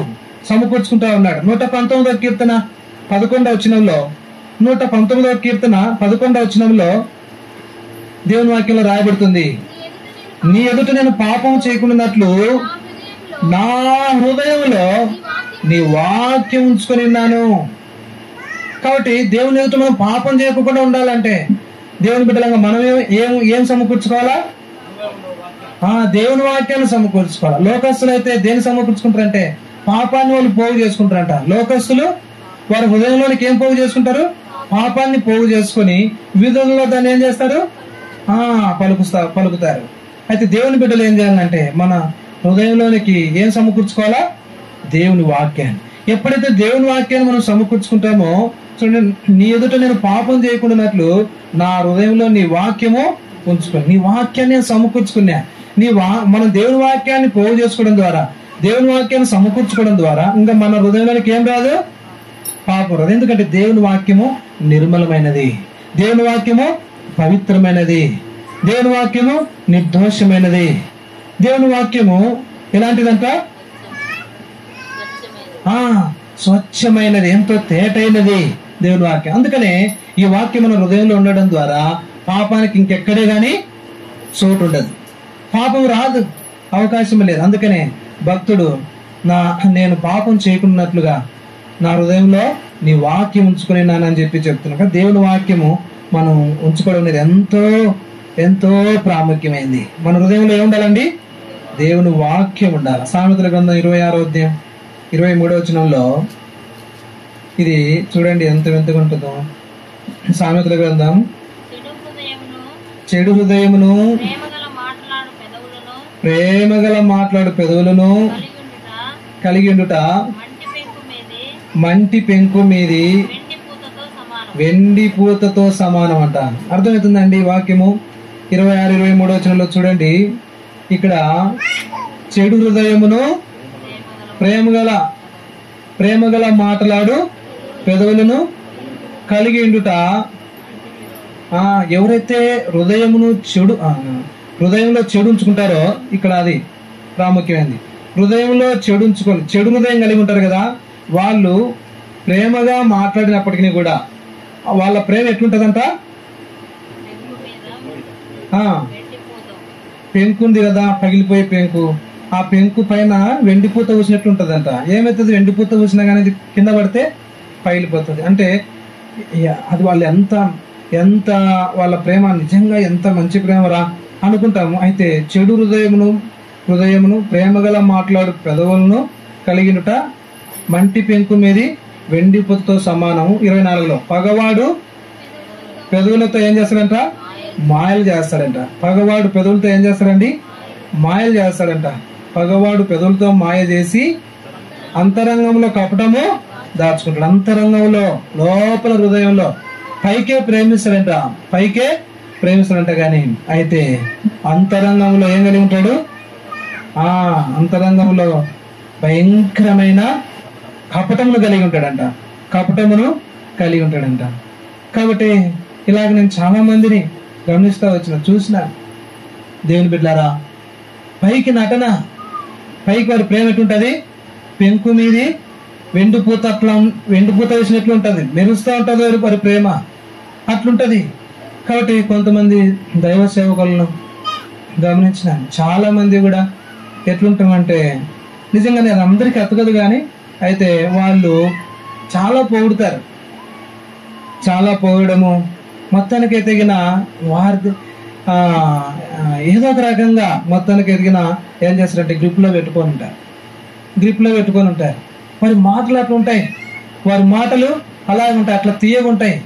సమకూర్చుకుంటా ఉన్నాడు. 119వ కీర్తన 11వ వచనంలో 119వ కీర్తన 11వ వచనంలో దేవుని వాక్యంలో రాయబడుతుంది, నీ ఎదుట నేను పాపం చేయకుండానట్లు నా హృదయంలో నీ వాక్యం ఉంచుకొని ఉన్నాను. కాబట్టి దేవుని ఎదుట మనం పాపం చేయకుండా ఉండాలంటే దేవుని బిడ్డలంగా మనం ఏం సమకూర్చుకోవాలా? దేవుని వాక్యాన్ని సమకూర్చుకోవాలి. లోకస్తులు అయితే దేన్ని సమకూర్చుకుంటారంటే పాపాన్ని వాళ్ళు పోగు చేసుకుంటారంట. లోకస్తులు వారి హృదయంలోనికి ఏం పోగు చేసుకుంటారు? పాపాన్ని పోగు చేసుకుని విధుల్లో దాన్ని ఏం చేస్తారు? పలుకుతారు. అయితే దేవుని బిడ్డలు ఏం చేయాలంటే మన హృదయంలోనికి ఏం సమకూర్చుకోవాలా? దేవుని వాక్యాన్ని. ఎప్పుడైతే దేవుని వాక్యాన్ని మనం సమకూర్చుకుంటామో, చూడండి, నీ ఎదుట నేను పాపం చేయకుండానట్లు నా హృదయంలో నీ వాక్యము ఉంచుకొని, నీ వాక్యాన్ని నేను సమకూర్చుకున్నా. మనం దేవుని వాక్యాన్ని పోగు చేసుకోవడం ద్వారా, దేవుని వాక్యాన్ని సమకూర్చుకోవడం ద్వారా ఇంకా మన హృదయంలోనికి ఏం రాదు? పాపం రాదు. ఎందుకంటే దేవుని వాక్యము నిర్మలమైనది, దేవుని వాక్యము పవిత్రమైనది, దేవుని వాక్యము నిర్దోషమైనది, దేవుని వాక్యము ఎలాంటిదంట? స్వచ్ఛమైనది, ఎంతో తేటైనది దేవుని వాక్యం. అందుకనే ఈ వాక్యం మన హృదయంలో ఉండడం ద్వారా పాపానికి ఇంకెక్కడే గాని చోటు ఉండదు, పాపం రాదు, అవకాశం లేదు. అందుకనే భక్తుడు నేను పాపం చేయకున్నట్లుగా నా హృదయంలో నీ వాక్యం ఉంచుకుని నానని చెప్తున్నా. దేవుని వాక్యము మనం ఉంచుకోవడం అనేది ఎంతో ఎంతో ప్రాముఖ్యమైంది. మన హృదయంలో ఏముండాలండి? దేవుని వాక్యం ఉండాలి. సామెతల గ్రంథం 26వ అధ్యాయం 23వ వచనంలో ఇది చూడండి ఎంత వింతగా ఉంటుందో. సామెతల గ్రంథం, చెడు హృదయమును ప్రేమగల మాట్లాడు పెదవులను కలిగి ఉండుట మంటి పెంకు మీది వెండి పూతతో సమానం అంట. అర్థమవుతుందండి వాక్యము? 26, 23వ వచనంలో చూడండి, ఇక్కడ చెడు హృదయమును ప్రేమగల మాట్లాడు పెదవులను కలిగి ఉండుట. ఎవరైతే హృదయంలో చెడు ఉంచుకుంటారో, ఇక్కడ అది ప్రాముఖ్యమైనది. హృదయంలో చెడు హృదయం కలిగి ఉంటారు కదా, వాళ్ళు ప్రేమగా మాట్లాడినప్పటికీ కూడా వాళ్ళ ప్రేమ ఎట్లుంటదంట? పెంకు ఉంది కదా, పగిలిపోయే పెంకు, ఆ పెంకు పైన వెండిపూత ఊసినట్లు ఉంటదంట. ఏమైతుంది? వెండిపూత ఊసినా కానీ కింద పడితే పగిలిపోతుంది. అంటే అది వాళ్ళు ఎంత వాళ్ళ ప్రేమ నిజంగా ఎంత మంచి ప్రేమరా అనుకుంటాము. అయితే చెడు హృదయమును ప్రేమగల మాట్లాడు పెదవులను కలిగినట మంటి పెంకు మీది వెండి పూతతో సమానము. 24లో పగవాడు పెదవులతో ఏం చేస్తాడంట? మాయలు చేస్తాడంట. పగవాడు పెదవులతో ఏం చేస్తాడండి? మాయలు చేస్తాడంట. పగవాడు పెదవులతో మాయ చేసి అంతరంగంలో కపటము దాచుకుంటాడు. అంతరంగంలో లోపల హృదయంలో పైకే ప్రేమిస్తాడంట కానీ అయితే అంతరంగంలో ఏం కలిగి ఉంటాడు? అంతరంగంలో భయంకరమైన కపటమును కలిగి ఉంటాడంట. కాబట్టి ఇలాగ నేను చాలా మందిని గమనిస్తా చూసిన దేవుని బిడ్డలారా, పైకి వారి ప్రేమ ఎట్లుంటది? పెంకు మీది వెండిపూత వేసినట్లు ఉంటది, మెరుస్తూ ఉంటది వారి ప్రేమ, అట్లుంటది. కాబట్టి కొంతమంది దైవ సేవకులను గమనించిన చాలా మంది కూడా ఎట్లుంటామంటే, నిజంగానే అది అందరికీ అతకదు కానీ అయితే వాళ్ళు చాలా పొగుడుతారు. చాలా పొగడము మొత్తానికి ఎదిగిన వారి ఏదో ఒక రకంగా మొత్తానికి ఎదిగిన ఏం చేస్తారంటే గ్రిప్ లో పెట్టుకొని ఉంటారు. వారి మాటలు అట్లా ఉంటాయి, వారి మాటలు అలాగే ఉంటాయి, అట్లా తీయగా ఉంటాయి.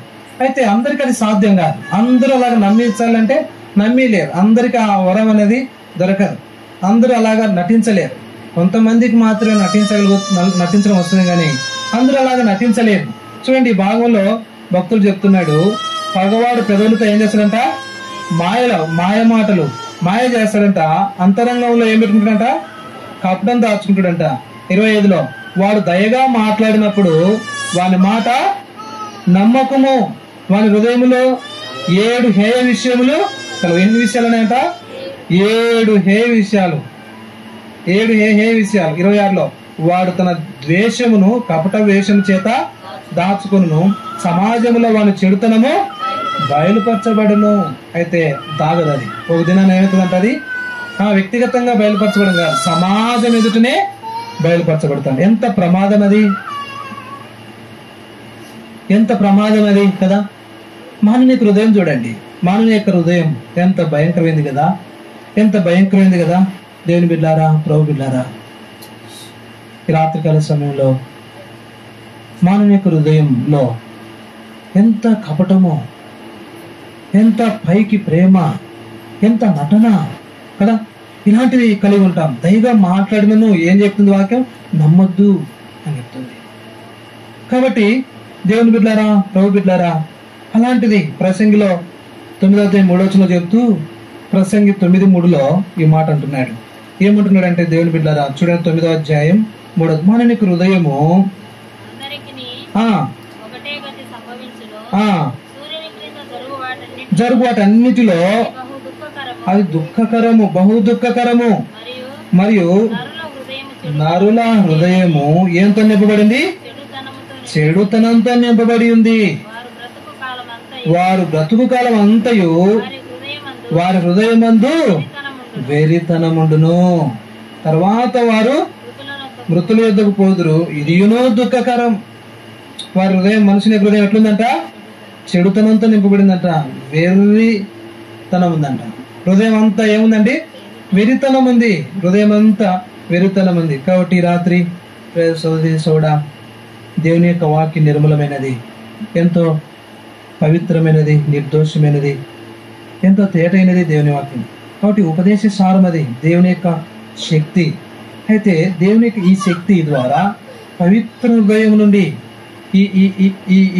అయితే అందరికి అది సాధ్యం కాదు. అందరూ అలాగ నమ్మించాలంటే నమ్మిలేరు. అందరికి ఆ వరం అనేది దొరకదు. అందరూ అలాగా నటించలేరు. కొంతమందికి మాత్రమే నటించడం వస్తుంది కానీ అందరూ అలాగా నటించలేరు. చూడండి, ఈ భాగంలో భక్తులు చెప్తున్నాడు, పగవాడు పెదవులతో ఏం చేస్తాడంట? మాయ మాటలు మాయ చేస్తాడంట. అంతరంగంలో ఏం పెట్టుకుంటాడంట? కపటం దాచుకుంటాడంట. 25లో వాడు దయగా మాట్లాడినప్పుడు వాని మాట నమ్మకము, వాని హృదయంలో 7 హేయ విషయములు కలవు. ఎన్ని విషయాలు ఉన్నాయంట? 7 హేయ విషయాలు. 7 హేయ విషయాలు. 26లో వాడు తన ద్వేషమును కపట వేషము చేత దాచుకును, సమాజంలో వాని చెడుతనము బయలుపరచబడును. అయితే దాగదు అది. ఒక దినాన్ని ఏమవుతుందంట? అది వ్యక్తిగతంగా బయలుపరచబడదు కాదు, సమాజం ఎదుటనే బయలుపరచబడుతుంది. ఎంత ప్రమాదం అది, ఎంత ప్రమాదం అది కదా. మానవుని యొక్క హృదయం చూడండి, మానవుని యొక్క హృదయం ఎంత భయంకరమైంది కదా, ఎంత భయంకరమైంది కదా. దేవుని బిడ్డారా, ప్రభు బిడ్డారా, ఈ రాత్రికాల సమయంలో మానవుని యొక్క హృదయంలో ఎంత కపటమో, ఎంత పైకి ప్రేమ, ఎంత నటన కదా, ఇలాంటివి కలిగి ఉంటాం. దైవం మాట్లాడినను ఏం చెప్తుంది వాక్యం? నమ్మొద్దు అని చెప్తుంది. కాబట్టి దేవుని బిడ్డారా, ప్రభు బిడ్డారా, అలాంటిది ప్రసంగిలో 9:3 చెప్తూ ప్రసంగి 9:3 ఈ మాట అంటున్నాడు. ఏమంటున్నాడు అంటే దేవుని బిడ్డారా చూడండి, 9:3 మానవుని హృదయము జరుగు వాటన్నిటిలో అది దుఃఖకరము, బహు దుఃఖకరము. మరియు నరుల హృదయము ఏంతో నింపబడింది? చెడుతనంతో నింపబడి ఉంది. వారు బ్రతుకు కాలం అంతయు వారి హృదయమందు వెరితనముండును. తర్వాత వారు మృతుల యొద్దకు పోదురు, ఇదియునో దుఃఖకరం. వారి హృదయం, మనుషుని హృదయం ఎట్లుందంట? చెడుతనంతో నింపబడిందంట, వెర్రితనం ఉందంట. హృదయం అంతా ఏముందండి? వెరితనం ఉంది. హృదయం అంతా వెరితనం ఉంది. కాబట్టి ఈ రాత్రి సోడా దేవుని యొక్క వాక్యం నిర్మలమైనది, ఎంతో పవిత్రమైనది, నిర్దోషమైనది, ఎంతో తేటైనది దేవుని వాక్యం. కాబట్టి ఉపదేశ సారం అది, దేవుని యొక్క శక్తి. అయితే దేవుని యొక్క ఈ శక్తి ద్వారా పవిత్ర హృదయం నుండి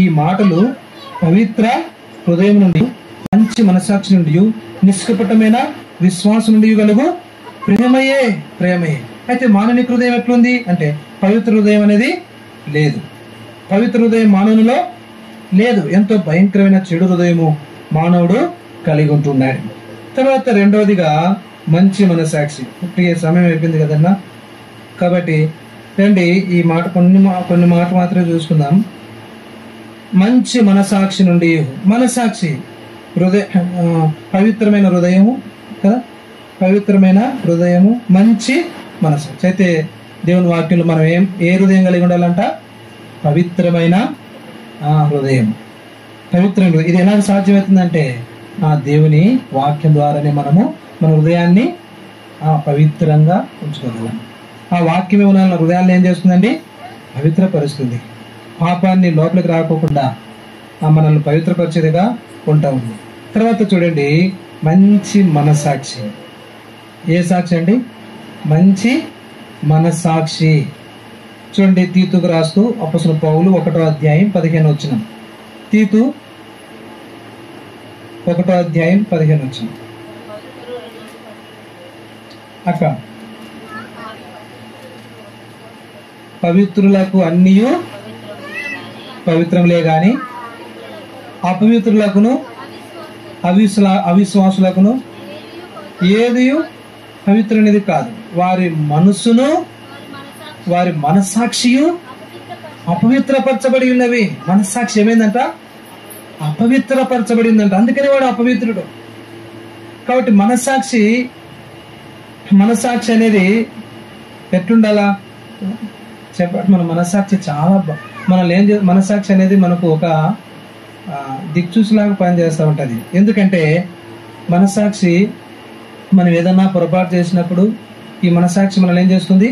ఈ మాటలు పవిత్ర హృదయం నుండి, మంచి మనసాక్షి నుండి, నిష్కపటమైన విశ్వాసం నుండి కలుగు ప్రేమయే. అయితే మానవుని హృదయం ఎట్లుంది అంటే పవిత్ర హృదయం అనేది లేదు. పవిత్ర హృదయం మానవునిలో లేదు. ఎంతో భయంకరమైన చెడు హృదయము మానవుడు కలిగి ఉంటున్నాడు. తర్వాత రెండవదిగా మంచి మనసాక్షి. ఇప్పటికే సమయం అయిపోయింది కదన్నా, కాబట్టి రండి ఈ మాట కొన్ని మాట మాత్రమే చూసుకుందాం. మంచి మనసాక్షి నుండి, మనసాక్షి పవిత్రమైన హృదయము కదా, పవిత్రమైన హృదయము, మంచి మనసాక్షి. అయితే దేవుని వాక్యంలో మనం ఏ హృదయం కలిగి ఉండాలంట? పవిత్రమైన హృదయం. పవిత్రమైన హృదయం. ఇది ఎలా సాధ్యమవుతుందంటే దేవుని వాక్యం ద్వారానే మనము మన హృదయాన్ని పవిత్రంగా ఉంచుకోగలం. ఆ వాక్యమే ఉన్న హృదయాన్ని ఏం చేస్తుందండి? పవిత్రపరుస్తుంది. పాపాన్ని లోపలికి రాకోకుండా మనల్ని పవిత్రపరిచేదిగా ఉంటా ఉంది. తర్వాత చూడండి, మంచి మనసాక్షి. ఏ సాక్షి అండి? మంచి మనసాక్షి. చూడండి, తీతుకు రాస్తూ అపొస్తలుడైన పౌలు 1:15 తీతు 1:15 అక్క పవిత్రులకు అన్నియు పవిత్రములే గాని అపవిత్రులకును అవిశ్వాసులకును ఏది పవిత్రమైనది కాదు. వారి మనస్సును వారి మనస్సాక్షియు అపవిత్రపరచబడి ఉన్నవి. మనస్సాక్షి ఏమైందంట? అపవిత్రపరచబడి ఉందంట. అందుకని వాడు అపవిత్రుడు. కాబట్టి మనస్సాక్షి అనేది ఎట్లుండాలా చెప్పండి. మన మనస్సాక్షి చాలా మనస్సాక్షి అనేది మనకు ఒక దిక్చూసిలాగా పనిచేస్తూ ఉంటుంది. ఎందుకంటే మనస్సాక్షి మనం ఏదన్నా పొరపాటు చేసినప్పుడు ఈ మనస్సాక్షి మనల్ని ఏం చేస్తుంది?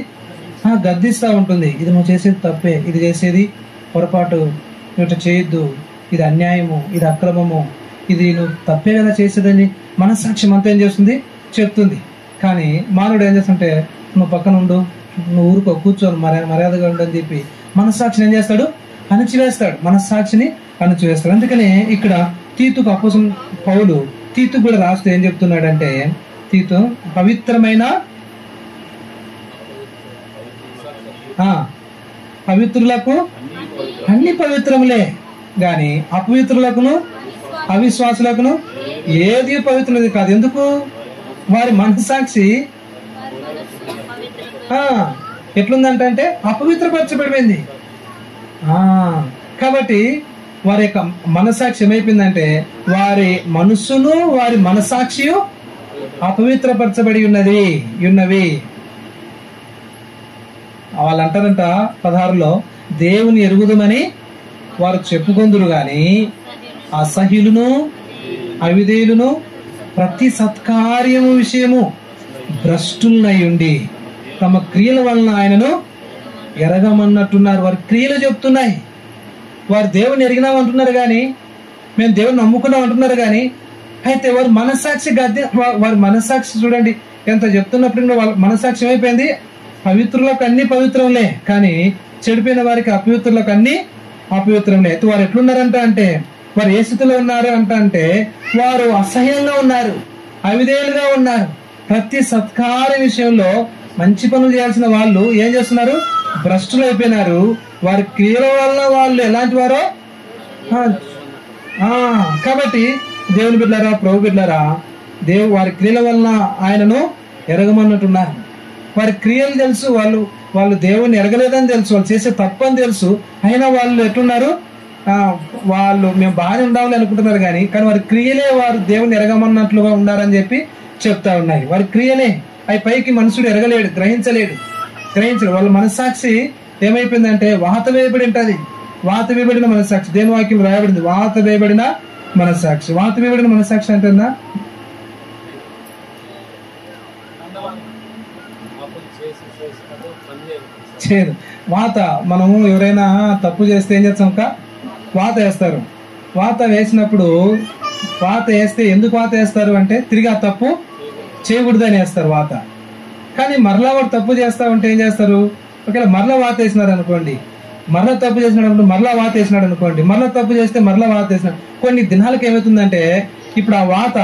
గద్దిస్తూ ఉంటుంది. ఇది నువ్వు చేసేది తప్పే, ఇది చేసేది పొరపాటు, నువ్వు చేయొద్దు, ఇది అన్యాయము, ఇది అక్రమము, ఇది నువ్వు తప్పే కదా చేసేదని మనస్సాక్షి మనతో ఏం చేస్తుంది? చెప్తుంది. కానీ మానవుడు ఏం చేస్తుంటే నువ్వు పక్కన ఉండు, నువ్వు ఊరుకో, కూర్చోను, మర్యాదగా ఉండని చెప్పి మనస్సాక్షిని ఏం చేస్తాడు? అణచివేస్తాడు. మనస్సాక్షిని అణచివేస్తాడు. అందుకనే ఇక్కడ తీతుకు అపొస్తలుడైన పౌలు తీతుకు కూడా రాస్తూ ఏం చెప్తున్నాడంటే, తీతు పవిత్రమైన పవిత్రులకు అన్ని పవిత్రములే గాని అపవిత్రులకును అవిశ్వాసులకును ఏది పవిత్రమైనది కాదు. ఎందుకు? వారి మనస్సాక్షి ఎట్లుందంటే అపవిత్రపరచబడిపోయింది. కాబట్టి వారి యొక్క మనస్సాక్షి ఏమైపోయిందంటే వారి మనస్సును వారి మనస్సాక్షి అపవిత్రపరచబడి ఉన్నవి. వాళ్ళు అంటారంట 16లో, దేవుని ఎరుగుదమని వారు చెప్పుకొందురు గాని అసహ్యులను అవిధేయులను ప్రతి సత్కార్యము విషయము భ్రష్టులై ఉండి తమ క్రియల వలన ఆయనను ఎరగమన్నట్టున్నారు. వారి క్రియలు చెప్తున్నాయి. వారు దేవుని ఎరిగినామంటున్నారు కానీ, మేము దేవుని నమ్ముకున్నాం అంటున్నారు కానీ, అయితే వారి మనస్సాక్షి వారి మనస్సాక్షి చూడండి ఎంత చెప్తున్నప్పుడు వాళ్ళ మనస్సాక్షి ఏమైపోయింది? పవిత్రులకు అన్ని పవిత్రంలే, కానీ చెడిపోయిన వారికి అపవిత్రులకు అన్ని అపవిత్రంలే. అయితే వారు ఎట్లున్నారంట అంటే, వారు ఏ స్థితిలో ఉన్నారు అంటే వారు అసహ్యంగా ఉన్నారు, అవిధేయులుగా ఉన్నారు. ప్రతి సత్కార్య విషయంలో మంచి పనులు చేయాల్సిన వాళ్ళు ఏం చేస్తున్నారు? భ్రష్టులు అయిపోయినారు. వారి క్రియల వల్ల వాళ్ళు ఎలాంటి వారో. కాబట్టి దేవుని బిడ్డలారా, ప్రభు బిడ్డలారా, వారి క్రియల వలన ఆయనను ఎరగమన్నట్టున్నారు. వారి క్రియలు తెలుసు, వాళ్ళు దేవుని ఎరగలేదని తెలుసు, వాళ్ళు చేసే తప్పని తెలుసు. అయినా వాళ్ళు ఎట్లున్నారు? వాళ్ళు మేము బాగానే ఉండాలని అనుకుంటున్నారు కానీ వారి క్రియలే వారు దేవుని ఎరగమన్నట్లుగా ఉన్నారని చెప్పి చెప్తా ఉన్నాయి. వారి క్రియలే అవి పైకి మనుషుడు ఎరగలేడు, గ్రహించలేడు. వాళ్ళ మనస్సాక్షి ఏమైపోయిందంటే వాత వేయబడి ఉంటది. వాత వేయబడిన మనస్సాక్షి, దేని వాక్యం రాయబడింది, వాత వేయబడిన మనస్సాక్షి. వాత వేయబడిన మనస్సాక్షి అంటుందా? చేయదు. వాత మనము ఎవరైనా తప్పు చేస్తే ఏం చేస్తాం? వాత వేస్తారు. వాత వేసినప్పుడు వాత వేస్తే ఎందుకు వాత వేస్తారు అంటే తిరిగి ఆ తప్పు చేయకూడదని వేస్తారు వాత. కానీ మరలా వాడు తప్పు చేస్తా ఉంటే ఏం చేస్తారు? ఒకవేళ మరలా వాత వేసినారు అనుకోండి, మరలా తప్పు చేసినాడు, మరలా వాత వేసినాడు అనుకోండి, మరలా తప్పు చేస్తే మరలా వాత వేసినాడు. కొన్ని దినాలకు ఏమవుతుందంటే ఇప్పుడు ఆ వాత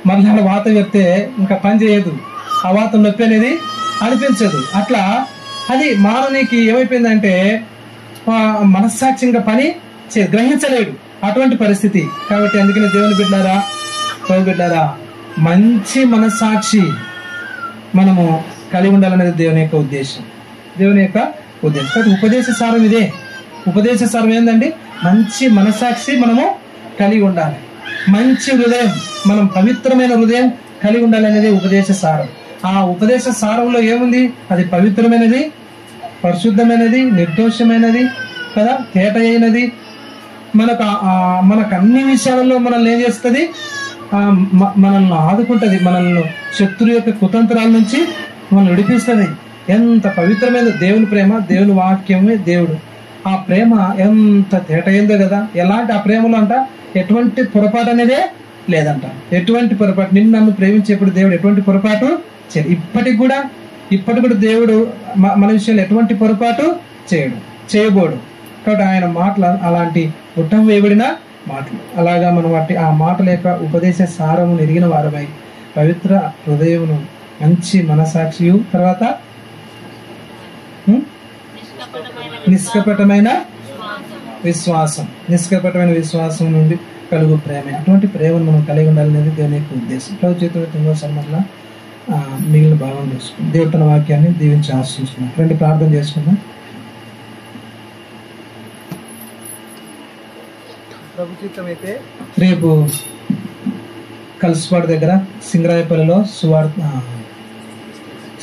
మరలా వాత చెప్తే ఇంకా పని చేయదు, ఆ వాత నొప్పి అనేది అనిపించదు. అట్లా అది మానవునికి ఏమైపోయిందంటే మనస్సాక్షి ఇంకా పని గ్రహించలేడు, అటువంటి పరిస్థితి. కాబట్టి అందుకని దేవుని బిడ్డారా, ప్రభు బిడ్డారా, మంచి మనస్సాక్షి మనము కలిగి ఉండాలనేది దేవుని యొక్క ఉద్దేశం. కాబట్టి ఉపదేశ సారం ఇదే. ఉపదేశ సారం ఏంటండి? మంచి మనస్సాక్షి మనము కలిగి ఉండాలి. మంచి హృదయం, మనం పవిత్రమైన హృదయం కలిగి ఉండాలనేది ఉపదేశ సారం. ఆ ఉపదేశ సారంలో ఏముంది? అది పవిత్రమైనది, పరిశుద్ధమైనది, నిర్దోషమైనది కదా, తేట అయినది. మనకు అన్ని విషయాలలో మనల్ని ఏం చేస్తుంది? మనల్ని ఆదుకుంటది, మనల్ని శత్రు యొక్క కుతంత్రాల నుంచి మనల్ని విడిపిస్తుంది. ఎంత పవిత్రమైన దేవుని ప్రేమ, దేవుని వాక్యమే దేవుడు. ఆ ప్రేమ ఎంత తేట అయిందో కదా. ఎలాంటి ఆ ప్రేమలో అంట ఎటువంటి పొరపాటు అనేదే లేదంట. ఎటువంటి పొరపాటు, నిన్ను నన్ను ప్రేమించేప్పుడు దేవుడు ఎటువంటి పొరపాటు చేయడు. ఇప్పటికి కూడా దేవుడు మన విషయంలో ఎటువంటి పొరపాటు చేయబోడు. కాబట్టి ఆయన మాటలు అలాంటి గుట్టం వేయబడిన మాటలు. అలాగా మనం ఆ మాటల యొక్క ఉపదేశ సారము ఎరిగిన వారమై పవిత్ర హృదయమును, మంచి మనసాక్షియు, తర్వాత నిష్కపటమైన విశ్వాసం నుండి కలుగు ప్రేమ. అటువంటి ప్రేమను మనం కలిగి ఉండాలనేది దేవుని యొక్క ఉద్దేశం. ప్రభు చేతులు తింగోసారి మళ్ళా మిగిలిన భాగం చేసుకుందాం. దేవుడు తన వాక్యాన్ని దీవించి ఆశిస్తున్నాం. రండి ప్రార్థన చేసుకుందాం. ప్రభు చిత్తం అయితే రేపు కలుసుపాడు దగ్గర సింగరాయపల్లిలో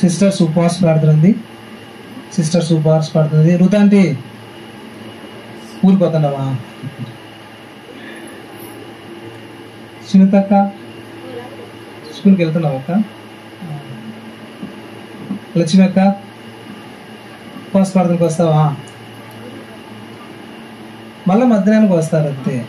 సిస్టర్స్ ఉపవాస ప్రార్థన. రుతాంటి ఊరిపోతున్నావా? సునీతక్క స్కూల్కి వెళ్తున్నావు అక్క? లక్ష్మి అక్క ఉపవాస ప్రార్థనకు వస్తావా? మళ్ళీ మధ్యాహ్నానికి వస్తారు అంతే.